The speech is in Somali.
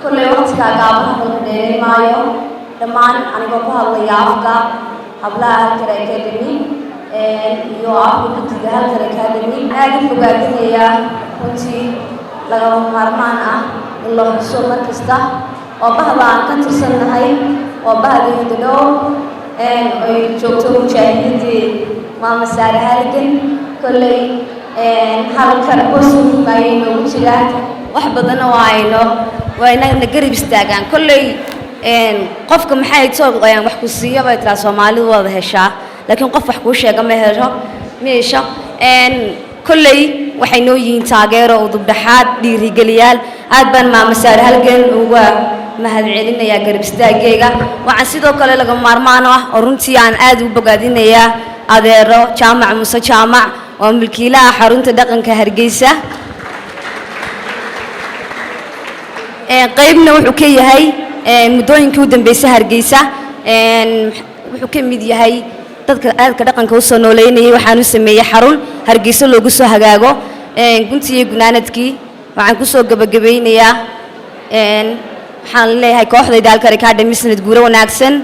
كل وقت كعابها من مايو دمان أنا بقولها الله يعافك قبلها كريكادمي يعافك كنت جهل كريكادمي أجل بقدر يا كنتي لو مرمانا الله سوما كستا وبهذا كنت سنة هاي وبهذا يدلو ويجوتو مشاهدي ما مسار هالكن كل halkan qoysku bayno jiraan wax badan oo ayno wayna garib istaagaan kullay qofka maxay soo qoyaan wax ku siiyo bay tira Soomaalidu wada heshaa laakiin qof wax ku sheega ma helo meesha kullay waxay noo yihiin taageero u dubdhaxaad dhiirigeliyaal aad baan ma masaar halkan uga mahad celinaya garib istaagayga waxaan sidoo kale laga maarmaan ah oo runtii aan aad u bogaadinayaa adeero jaamac Muuse jaamac وملكيلا حرونت دقن كهرجيسة قيبنا وحكي هاي مدوين كودن بيسه هرجيسة وحكي مدي هاي تذكر دقن كوصل نوليني وحنو سمية حرون هرجيسة لو جسوا هجاجو كنت يجنانتكي وعن كوصل جبينيا حن لي هاي كوحدة دالك ركاد مسند جورو ناكسن